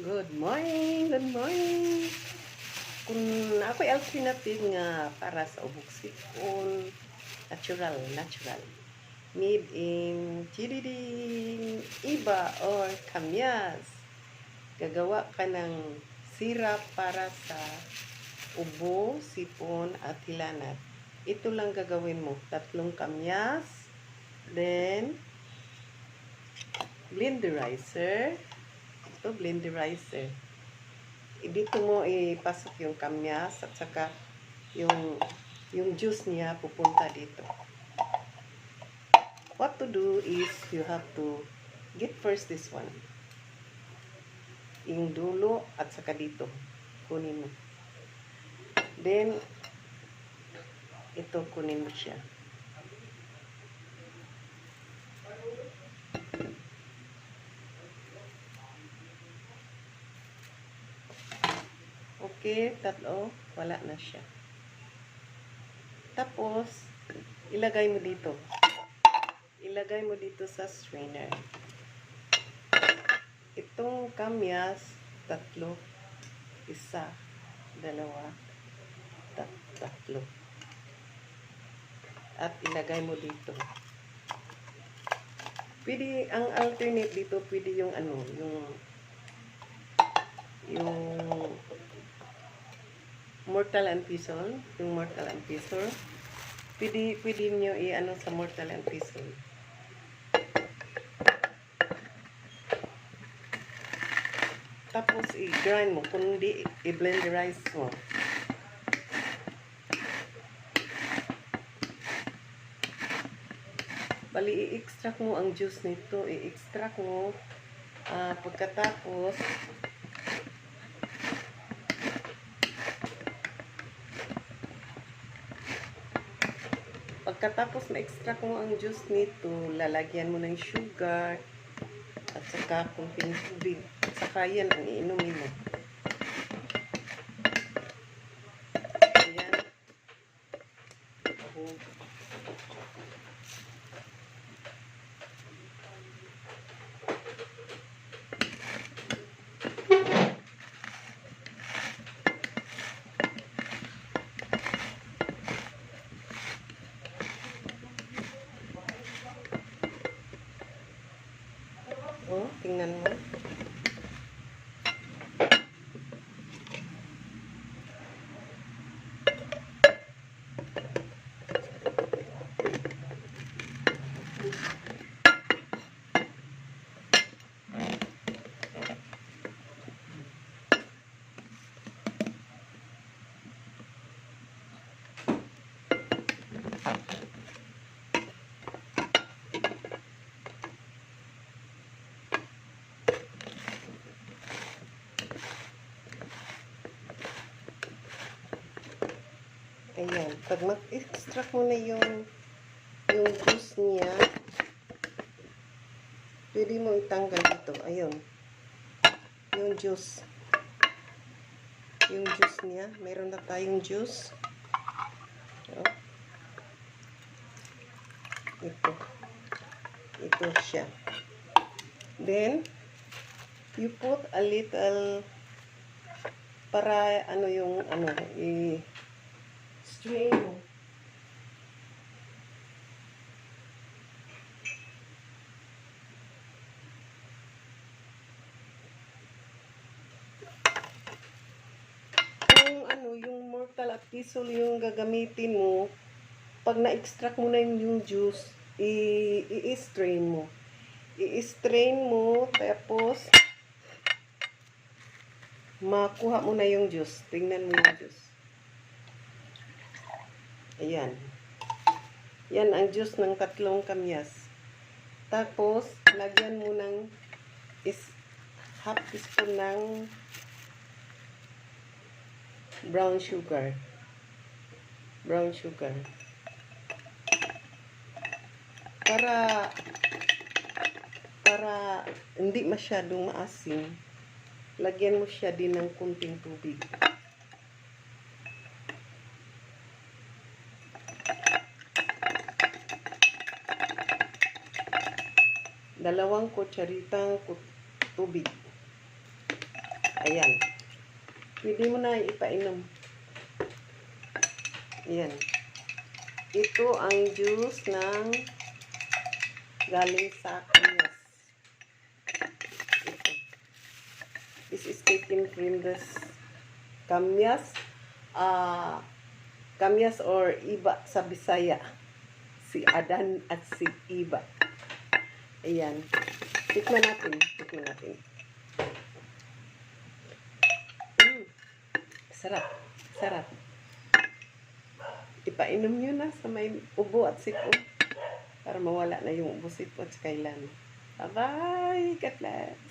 Good morning, good morning. Kung ako'y alternative nga para sa ubok sipon, natural. Made in chididing, iba or kamyas. Gagawa ka ng sirap para sa ubo, sipon at hilanat. Ito lang gagawin mo. 3 kamyas, then blenderizer. Ito, blenderizer. Dito mo ipasok yung kamyas at saka yung juice niya pupunta dito. What to do is you have to get first this one. Yung dulo at saka dito. Kunin mo. Then, ito kunin mo siya. Okay, tatlo, wala na siya. Tapos, ilagay mo dito. Ilagay mo dito sa strainer. Itong kamyas, 3. 1, 2, 3. At ilagay mo dito. Pwede, ang alternate dito, pwede yung mortal and pestle, yung mortal and pestle. Pwede nyo sa mortal and pestle. Tapos i-grind mo, kung hindi i-blenderize mo. Bali, i-extract mo ang juice nito. I-extract mo pagkatapos ma-extract mo ang juice nito, lalagyan mo ng sugar at saka kunting tubig. At saka yan ang iinumin mo. Ayan. Tingnan mo. Ayan, pag mag-extract mo na yung juice niya, pwede mo itanggal dito. Ayun. Yung juice. Yung juice niya. Meron na tayong juice. Oh. Ito siya. Then, you put a little para strain mo. Yung mortal at pestle yung gagamitin mo, pag na-extract mo na yung juice, i-strain mo. I-strain mo, tapos makuha mo na yung juice. Tingnan mo yung juice. Ayan. Yan ang juice ng 3 kamyas. Tapos, lagyan mo ng half teaspoon ng brown sugar. Para hindi masyadong maasim, lagyan mo siya din ng kunting tubig. Dalawang kutsaritang tubig. Ayan. Pwede mo na ipainom. Ayan. Ito ang juice ng galing sa kamyas. Ito. This is taken from this kamyas. Kamyas or iba sa Bisaya. Si Adan at si Iba. Ayan. Tikman natin. Sarap. Sarap. Ipainom nyo na sa may ubo at sipon para mawala na yung ubo, sipon at kailan. Bye-bye! God bless!